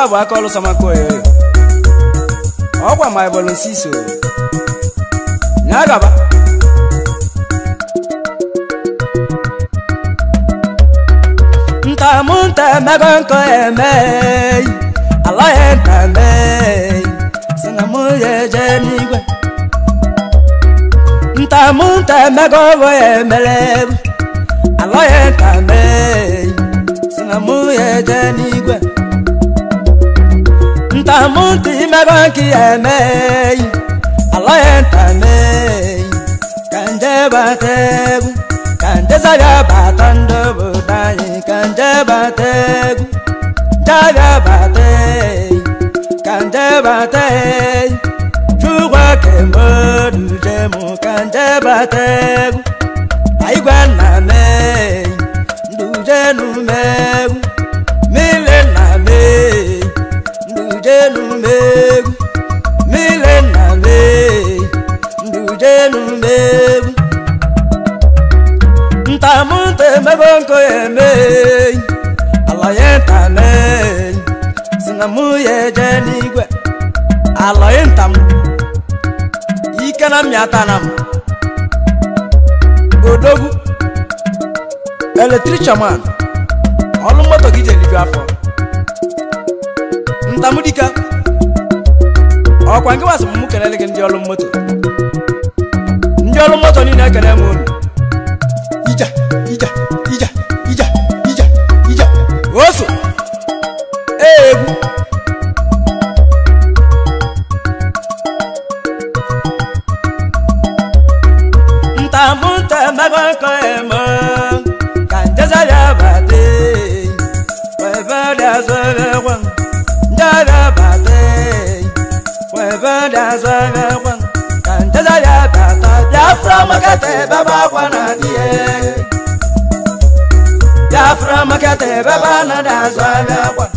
Bravo akọlụ samakoye ọgwa my volunsiso nyagaba ntamunta magonko emei alaye ntamei sinamuye jenigwe ntamunta magonko emelebu alaye ntamei sinamuye jenigwe ntamunti magonki emei alaye ntamei kanje batebu kanje zaga batando budai kanje bategu jaga batei kanje batei chugwa kemodu jemu kanje bategu aigwa na mei ndujenu megu mile na mei ndujenu megu mile na mei ndujenu megu ntamunte magonko emei alaye ntamei sinamuye jenigwe alaye ntam ikana miatanam odogu electrician man olu moto gije livi afọ ntamudika ọkwa nke wasị mụ kelele gị ndị olu moto niile ekele m unu ija oso egwu ntamunta magonko emo kanjeza ya bate wevada zwewe ndaga bate wevada zwewe kanjeza ya bata Biafra makate baba kwana die Biafra makate baba na dazwaga kwa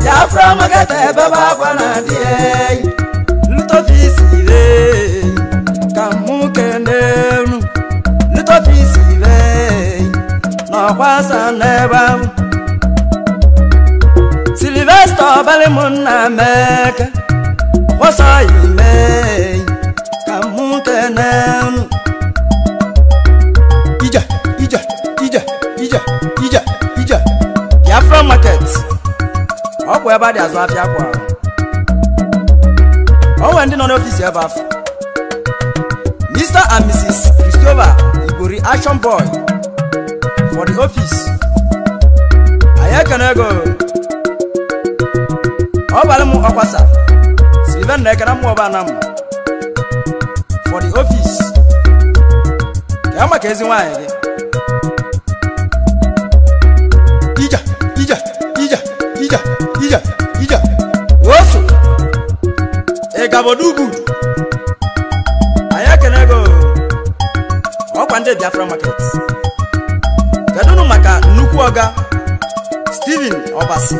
Biafra makate baba kwana die luto fisile kamuke nenu luto fisile na kwasa neba Sylvester Balimuna meka wasa ime kamuke nenu ija Biafra market ọkwa ebe adị azụ afịa kwa ọnwe ndị nọ n'ofisi ebe afọ Mr. and Mrs. Christopher Igori Action Boy for the office anyị ekene ego ọbalị m ọkwasa Sylvain na ekene mụ ọba na m for the office ka ya maka ezi nwaanyị gị ija oso egabodugu aya kenego ọkwa ndị Biafra market kedunu maka nnukwu ọga Stephen Obasi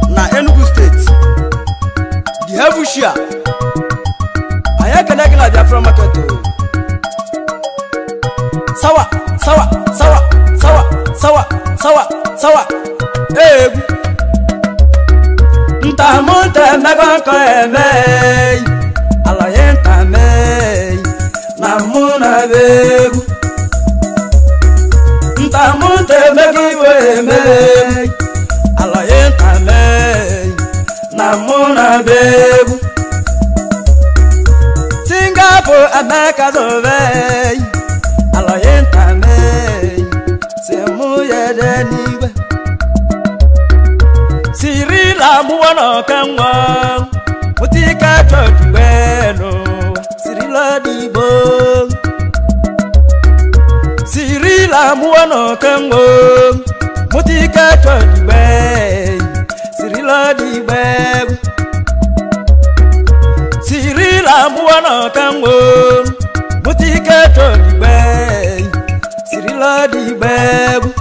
na Enugu State the Hevushia aya kenegi na Biafra market sawa egwu ntamunte magonko emei alaye ntamei na muna begu ntamunte megiwe emei alaye ntamei na muna begu Singapore America zovei alaye ntamei semuye denigwe Sirila muwana kanwa mutika chojuweno Sirila dibo Sirila muwana kanwa mutika chojuwe Sirila dibo Sirila muwana kanwa mutika chojuwe Sirila dibo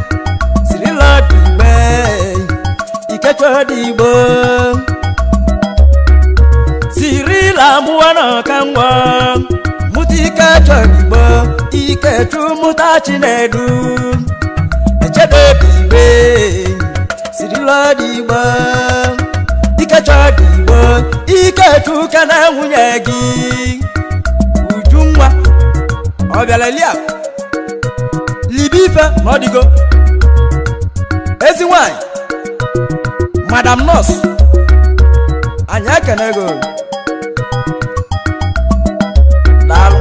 Ikechodibo Sirila muwana kanwa mutika chodibo Ikechu mutachinedu Echedodibe Sirila Ikechulodigbo Ikechulodigbo Ikechuka na nwunye gị Ujunwa Obiala Eliab Libife Nodigo Ezi nwanyị Madam Nurse Anya Kenego Daalụ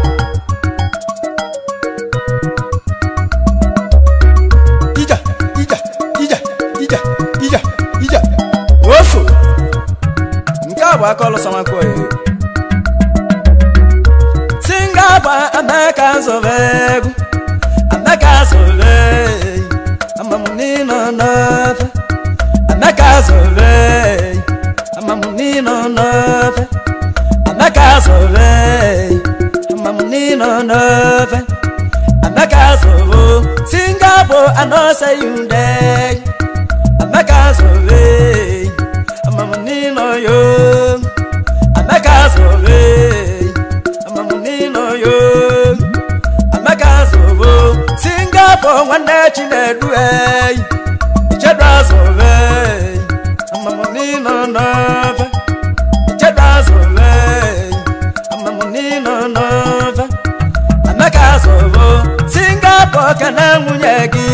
Ija Oso Nke a bụ akọlụ samakwo Singapore Amaka Zovegu Amaka Zovegu Amamunino Nove Amaka Zovegu Amamunino Nove Amaka Zovegu Amamunino Nove Amaka Zovo Singapore Anose Yunde Amaka Zove Amamunino yo Amaka Zove Amamunino yo Amaka Zovo Singapore Wanda Chinedu Ichedra Zove Amamunino Nove Ichedra Zove Amamunino Nove Amaka Zovo Singapore kana nwunye gị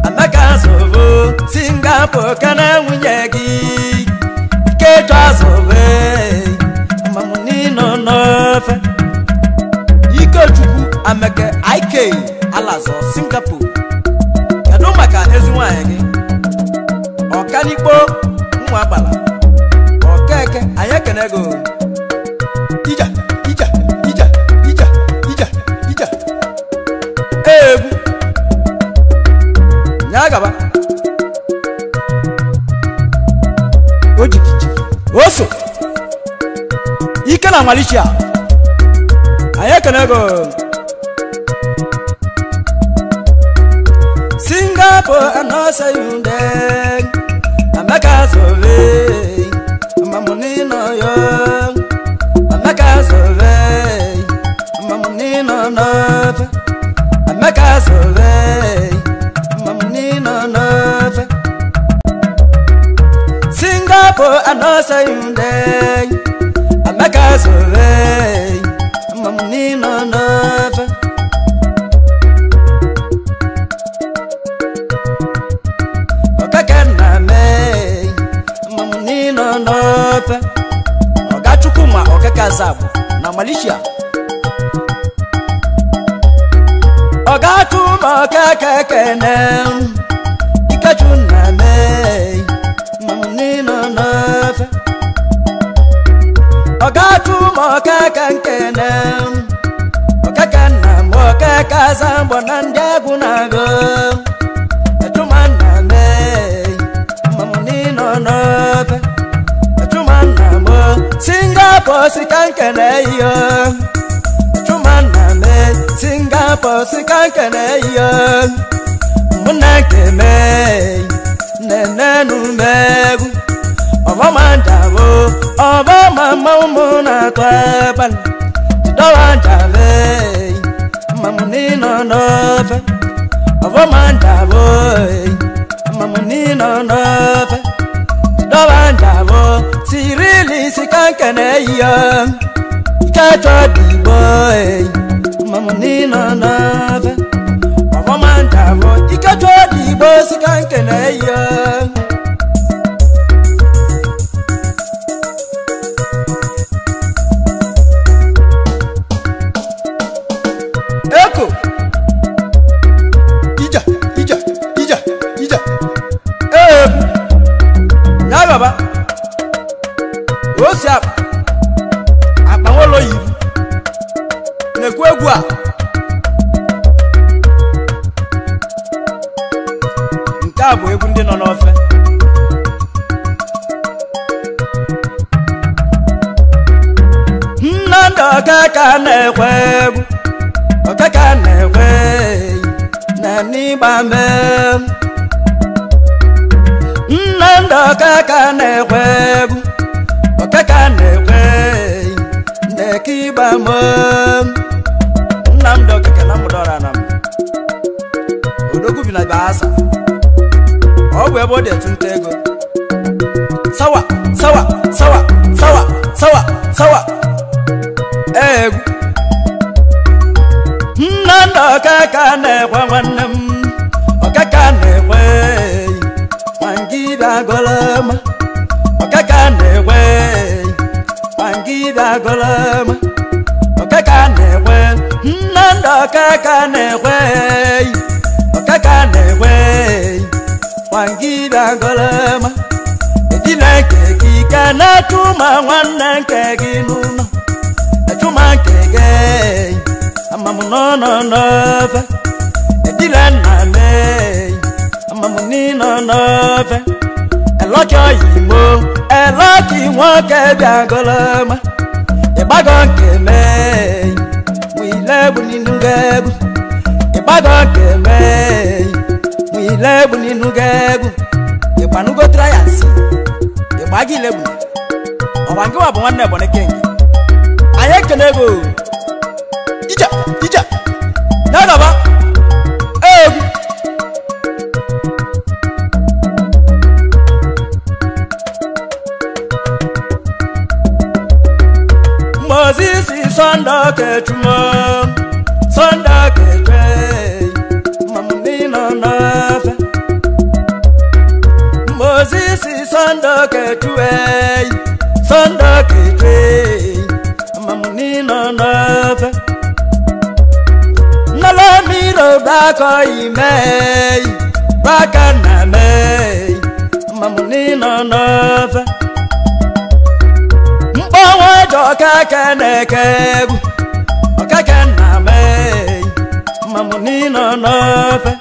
Amaka Zovo Singapore kana nwunye gị Ikechuazove Amamunino Nove Ikechukwu Ameke IK Alazo Singapore Kedu maka ezi nwanyị gị Ọkanikpo nwa agbala Okeke anyị kenego Ija Egwu Nyagaba Ojikiji Oso Ike na Malaysia Anyị kenego Singapore Anose Yunde Amaka Zove Amamunino yo Amaka Zove Amamunino Nove Amaka Zove Amamunino Nove Singapore Anose Yunde Amaka Zove Amamunino Nove Okakena me Amamunino Nove Ogachukuma Okakazabu na Malaysia Ogatuma Okakekene Ikechuna me Amamunino Nove Ogatuma Okakekene Okakena mo Okakazambo na Ndiagu nago Echumana me Amamunino Nove Echumana mo Singapore sikankene yo Echumana me Singapore sikankene yo Munake me Nenenu megu Ovamandavo Ovamamamuna Twebal Tidawandave Amamunino Nove Ovamandavo Amamunino Nove Tidawandavo Sirili sikankene yo Ikechulodigbo Amamunino Nove Ovamandavo Ikechulodigbo sikankene yo Eko Ija Nyagaba Osiap Akpanwolo yi Nekwu egwu a Nke a bụ egwu ndị nọ n'ofe Nnamdi Okaka na-ekwe egwu Okaka na-ekwe na n'ịgba mbe Nnamdi Okaka na-ekwe egwu Okaka na-ekwe na-ekigba mbe Nnamdi Okaka na mụdọrọ na m Odogwu bi na Baasa ọ bụ ebe ọ dị etunta ego sawa sawa sawa sawa sawa sawa egwu nnanda ọkaka na-ekwe nwanne m ọkaka na-ekwe nwangide agọlọma ọkaka na-ekwe nwangide agọlọma ọkaka na-ekwe nnanda ọkaka na-ekwe ọkaka na-ekwe nwangide agọlọma edina nke gị ka na-atụma nwanne nke gị n'ụlọ atụma nke gị amamu no no no fe edile na me amamu ni no no fe eloki oyimo eloki won ke bi agoloma ibago nke me wilebu ninu gebu ibago nke me wilebu ninu gebu ipanugo triansi ibagi lebu obangi wa bo nwanne bo ne kengi ayekenego ija ija nagaba egwu Moses Sunday kechumo Sunday ketwe mamina nafe Moses Sunday ketwe Sunday ketwe mamina nafe Nalamiro bako imei baka na mei mamunino nove mbawa joka kenekegu okake na mei mamunino nove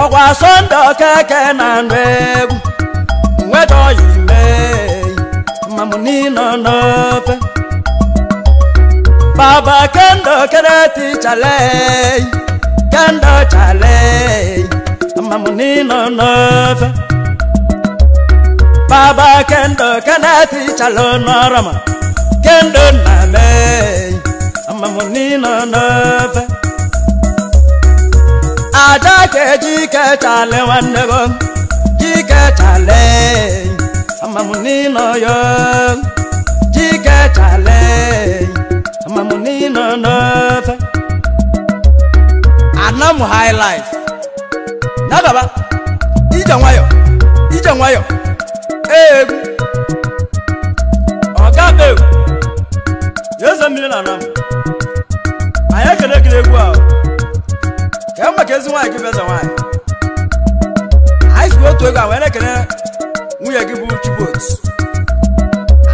ogwa sondo keke na nwegu wedo imei mamunino nove Baba kendo kereti chale kendo chale mamunino nove Baba kendo kereti chalo norama kendo name mamunino nove Aja keji ke chale wanego jike chale mamunino yo jike chale mamunino nove Anamu high life nagaba ije nwayo egwu ogabe yeze mmiri na anam anya kele egwu ahụ ka maka ezi nwaanyị gị beza nwaanyị anyị si otu ego a wee na-ekele nwunye gị bụ Chibot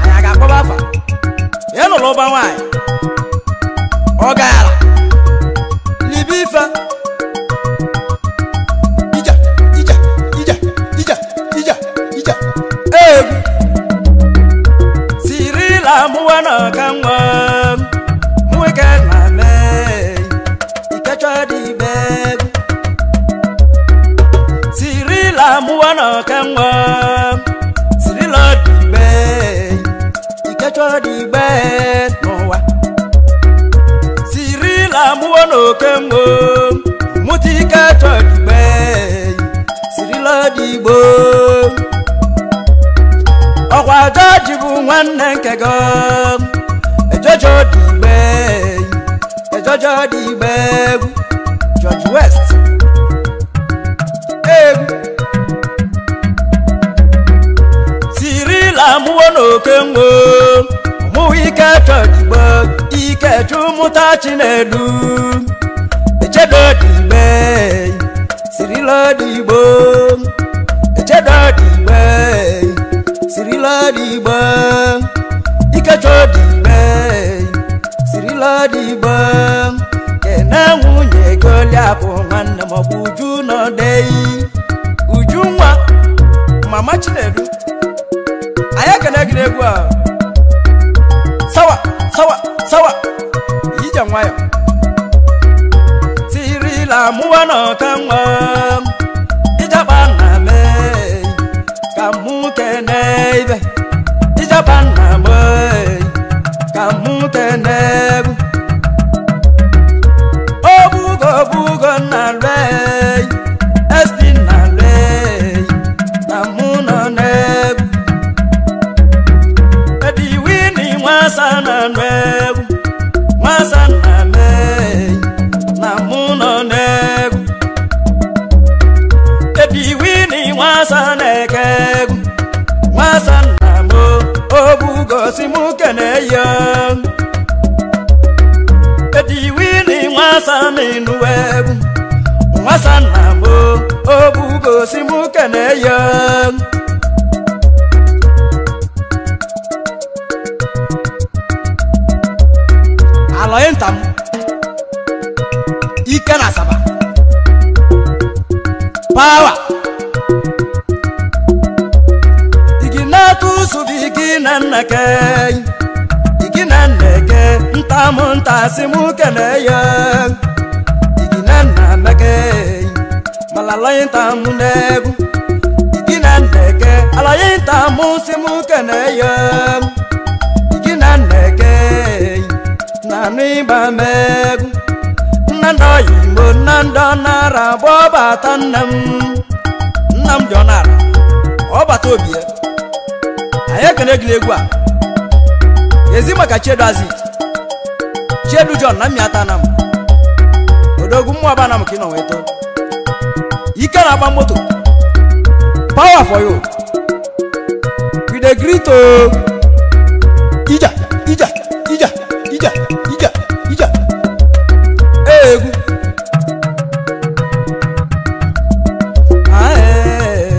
anyị ga-akpọba afa ya nụrụ ụba nwaanyị ọ gaara libe ife ija egwu sirila mụwa na ọkanwa mweke na mee ikechọ dị ibe egwu sirila mụwa na ọkanwa sirila dị ibe ikechọ dị ibe n'ụwa Amuwa no kengo mutika chodibe sirila digbo Okwa jajibu nwanne nkego ejojo digbe George West Sirila amuwa no kengo muika chodibe ike chumuta chinedu echedo digbe sirila digbo echedo digbe sirila digbo ike chodigbe sirila digbo kena nwunye goliapụ nwanne m ọbụ uju nọ dei uju nwa mama chinedu anya kene gị egwu a sawa ije nwayo sirila mụwa na ọkanwa ijaba na me ka mụ kene ibe ijaba na me ka mụ kene egwu obugo na re esti na nwasa na-eke nwasa nna m obugosi mụ kene ya ediwini nwasa n'inuwe nwasa nna m obugosi mụ kene ya aloyin tam ike na Asaba power igina tusu igina nneke ntamu ntasi mụ kene ya igina nna meke malaloyin tamu negu igina nneke aloyin tamu si mụ kene ya igina nneke nani ba megu nando yimo nando nara boba tanam nam jonara oba tobie aye kene gilegwa yezi maka chedu azit chedu John na miata nam odogu mu abana mkino weto ike na ba moto power for you we dey greet o ija egu ae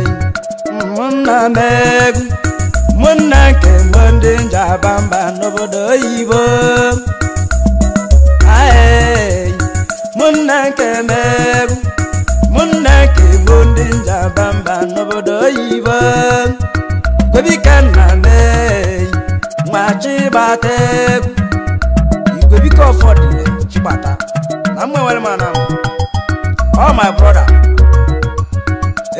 munna megu munna ke monde njabamba nobodo ibo ae munna ke megu munna ke monde njabamba nobodo ibo kwebika me machi bate kwebika for chibata namwe wale manam oh my brother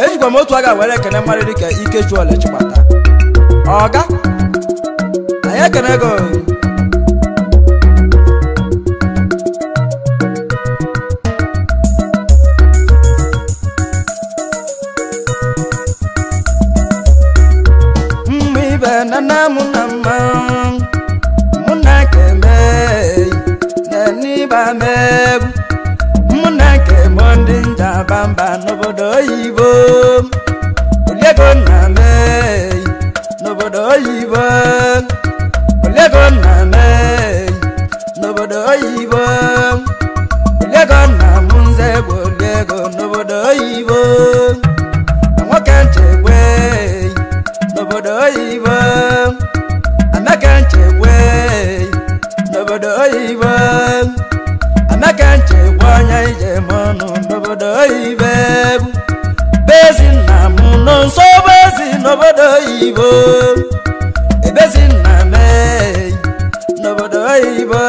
ejikwa motu aga wele kene mari dike ike chuole chibata oga aya kene go mmibe nana munama munakeme nani ba megu munake monde njabamba nobodo ibo ulego na me nobodo ibo ulego na me nobodo ibo ulego na munze ulego nobodo ibo amwakanchegwe nobodo ibo amakanchegwe nobodo ibo amakanchegwa nya ije monu nobodo ibe bezi na muno so bezi nobodo ibo ebezi na me nobodo ibo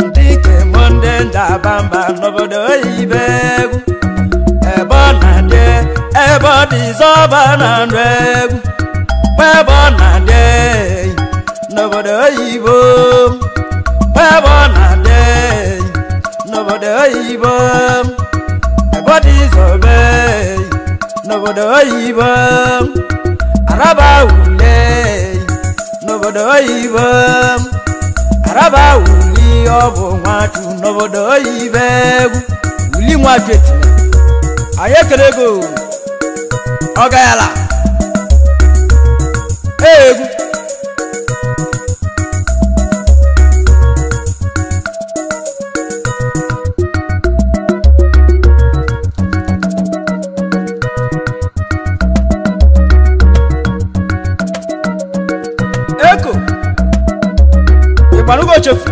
ndike monde ndabamba nobodo ibe ebona de ebodi zoba na ndegu ebona de nobodo ibo ebona de nobodo ibo ebodi zobe nobodo ibo araba ule nobodo ibo araba uli obo nwatu nobodo ibe uli nwatu eti ayekelego ogayala egu eko ibanugo chefu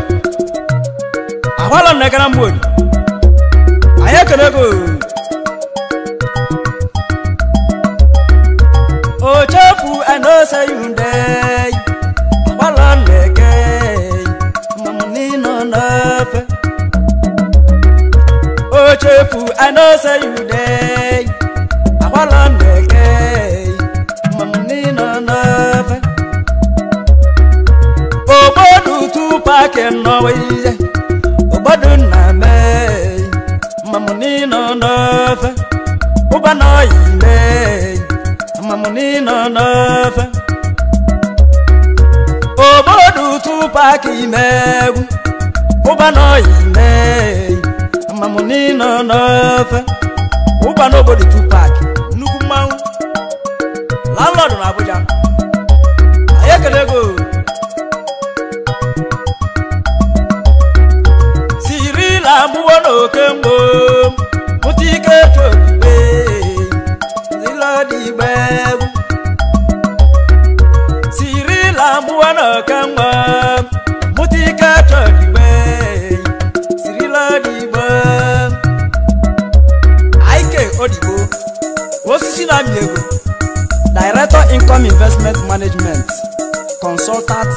ahwala nekana mbodi ayekelego oh chefu I know say you dey ahwala neke mamuni no nafe oh chefu I know say you dey ahwala neke mamuni no nafe obodu tu pake no we obodu na me mamuni no nafe ubana ime mamuni no nafe obodu tu pake imegu ubana ime mamuni no nafe ubana obodu tu pake nuku na miego Director Income Investment Management Consultant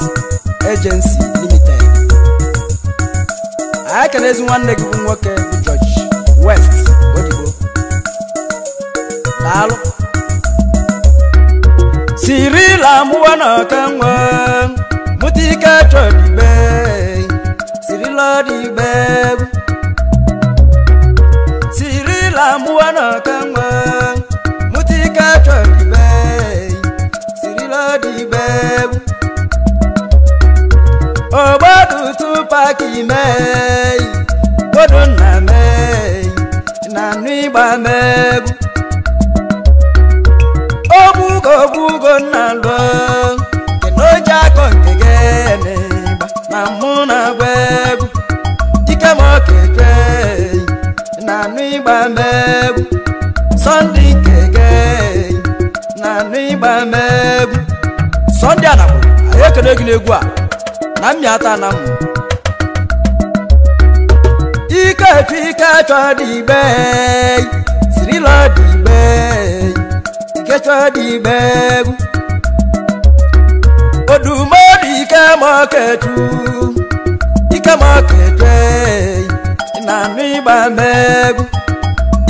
Agency Limited. I can ezi nwanne gị bụ nwoke bụ George West Odibo. Daalụ. Sirila muwana kanwa mutika chodibe Sirila dibe Sirila muwana kanwa mutika chodibe Sirila dibe Obadu tupaki mei Bodo na mei Na niba mebu Obugo na lo Kenoja kontegene Na muna webu Ika moketwe Na niba mebu Sunday kege Na niba mebu Sunday anabu Ayeke negile gwa Na miata na mu Ika chwa di bay Sirila di bay Ika chwa di bay Odumodi ika maketu Ika maketwe Na niba megu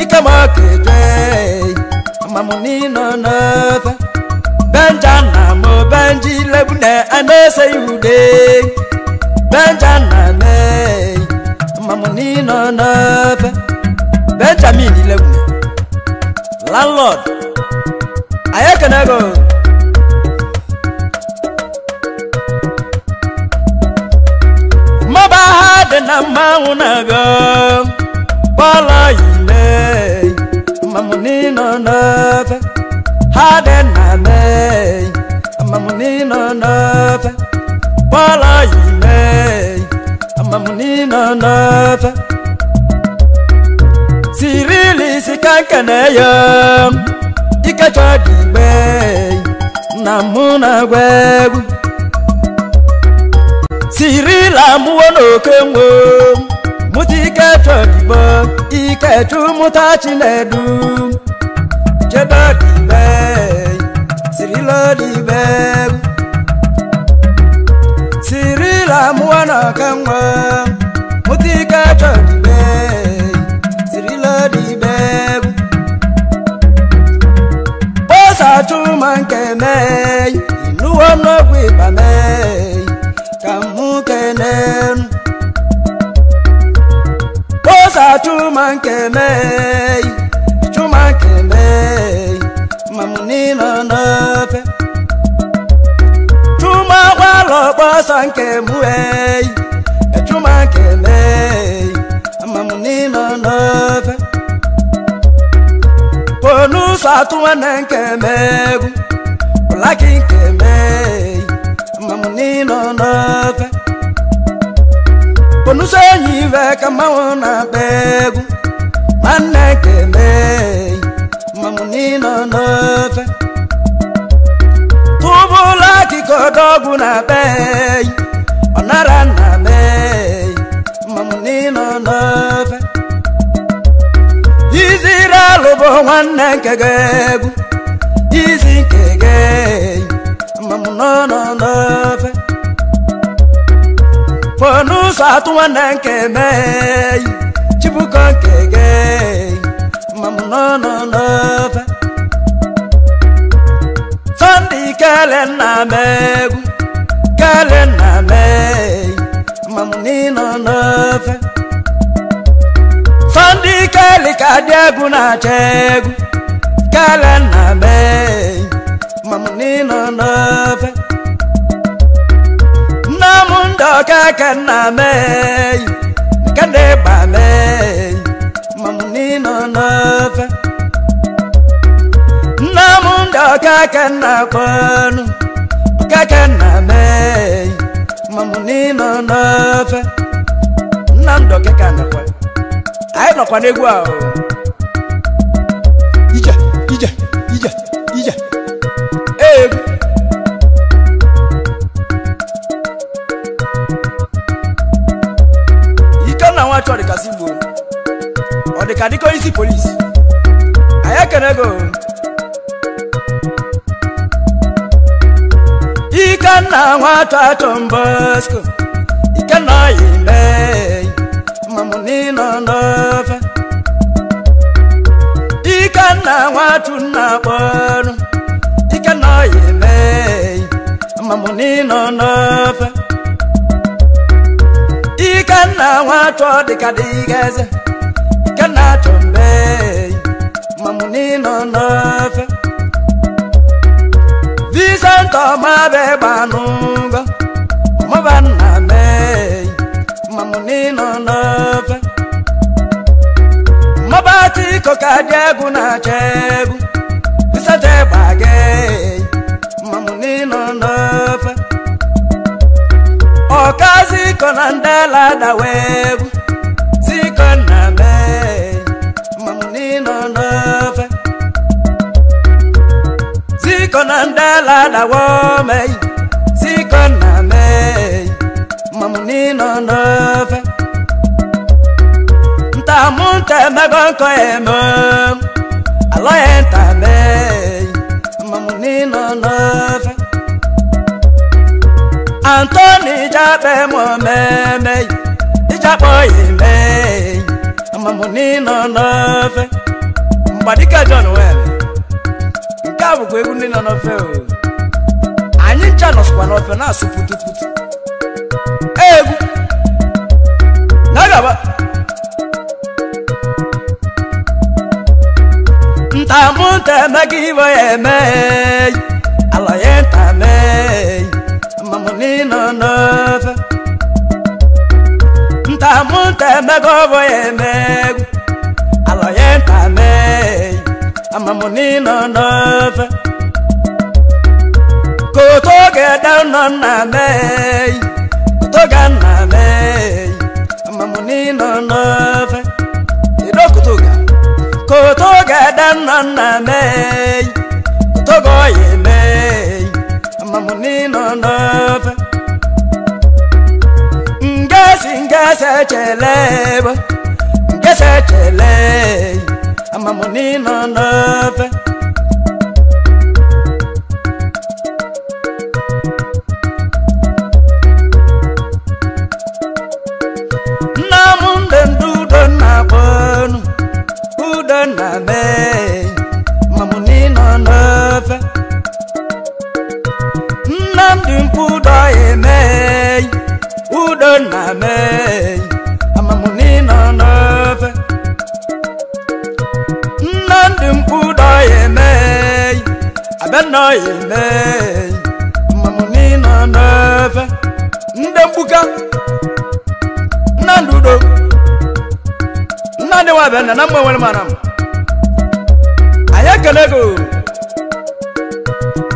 Ika maketwe Mamuni no nova Benjana mo benji lebune anese yude Benjana me Mamuni no nova Benjamin lebune Landlord Ayakanego Mabahade na maunago Bala yile Mamuni no nova Hade na me Mamuni no nova Bala yile Mamuni no nova Sirili sikankaneyo Ika dibe Na muna webu Sirila muono kenwo Mutika dibe Ika mutachinedu Jeba dibe Sirila dibe Sirila muono kenwo Mutika dibe Sirila dibe Bosa tumanke mei Inuwa nogwi ba mei Kamuke nen Bosa tumanke mei Tumanke mei Mamuni no nofe Tuma walo bosa nke muei Tumanke mei Mamuni no nofe Ponu satuwa nenke megu Laki nke mei Mamuni no nofe Ponu senyi veka mauna begu Maneke mei Mamuni no nofe Tubu laki kodogu na bei Onara na mei Mamuni no nofe Izira lobo wane kegegu Izi kege Mamuno no nofe Ponu satu wane kemei Chibuko kege Mamuno no nofe Sandi kele na megu Kele na mei Mamuni no nofe Sandi kele kadegu na chegu Kele na mei Mamuni no nofe Namundo kake na mei Kande ba mei Mamuni no nofe Namundo kake na kwanu Kake na mei Mamuni no nofe Namundo kake na kwanu Ayo no kwanu egwu ahụ Ija Egwu Ike na nwa chọ dịka sigbo Ọ dịka dịka isi polisi Aya kenego Ikenna nwatu Atombosko Ikenna yime mamuni no nofe Ikenna nwatu Nnakponu Ikenna yime mamuni no nofe Ikenna nwatu Odikadigeze Ikenna Tombe mamuni no nofe Vicente Omabe Banungo Omabana me mamuni no nofe Mabati Kokadiagu na chegu Vicente Bage mamuni no nofe Okazi Konandela Dawegu Ziko na me mamuni no nofe Ziko Nandela Dawome Ziko na me mamuni no nofe Ntamunte megonko emo Aloyenta me mamuni no nofe Anthony Jabe mo meme Ijapo yime mamuni no nofe Mbadika John Wele Nkabu kwa egwu nina nofe o Anyị ncha nọsụkwa nofe na asụ putu putu Egwu Nagaba Ntamunte megivo yeme Aloyenta me mamuni no nofe Ntamunte megovo yeme Aloyenta me mamuni no nofe Koto get down on me Koto ganna me mamuni no nofe Ido kutoga Koto get down on me Koto goye me mamuni no nofe Ngase chelebo Ngase chele mamuni no nofe Namunde ndudo na bonu Udo na me mamuni no nofe Namdi mpudo eme Udo na me mamuni no nofe Nandi mpudo eme Abeno eme mamuni no nofe Ndembuka Nandudo Nandi wabena namwe wale manam Ayakelego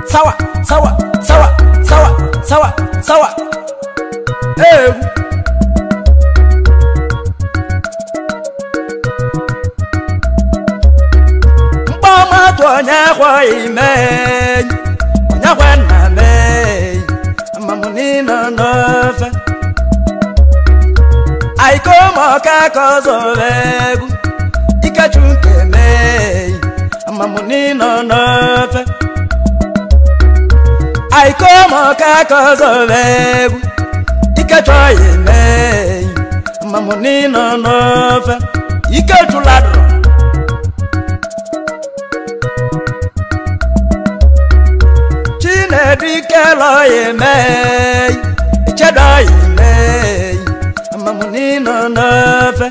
Sawa, sawa, sawa, sawa, sawa, sawa Mbama tuonya kwa ime Onya kwa na me mamuni no nofe Aiko moka kozo vegu Ikachunke me mamuni no nofe Aiko moka kozo vegu Ikachunke me mamuni no nofe Ikachuladro Chineduikelo yeme Ichedo yeme mamuni no nofe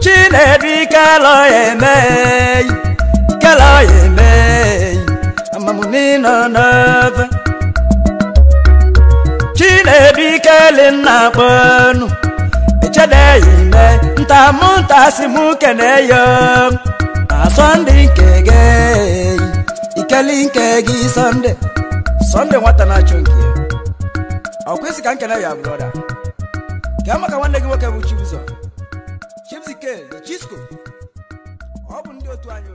Chineduikelo yeme Ikelo yeme mamuni no nofe Chineduikele Nnakponu Ichedo yeme Ntamunta simuke neyo Sunday kege Ikeli nkegi Sunday nwata na chonki Akwesi ka nkena ya brother Kama ka nwanne gị nwoke bụ Chibuzo Chibzike Chisco Ọ bụ ndị otu anyị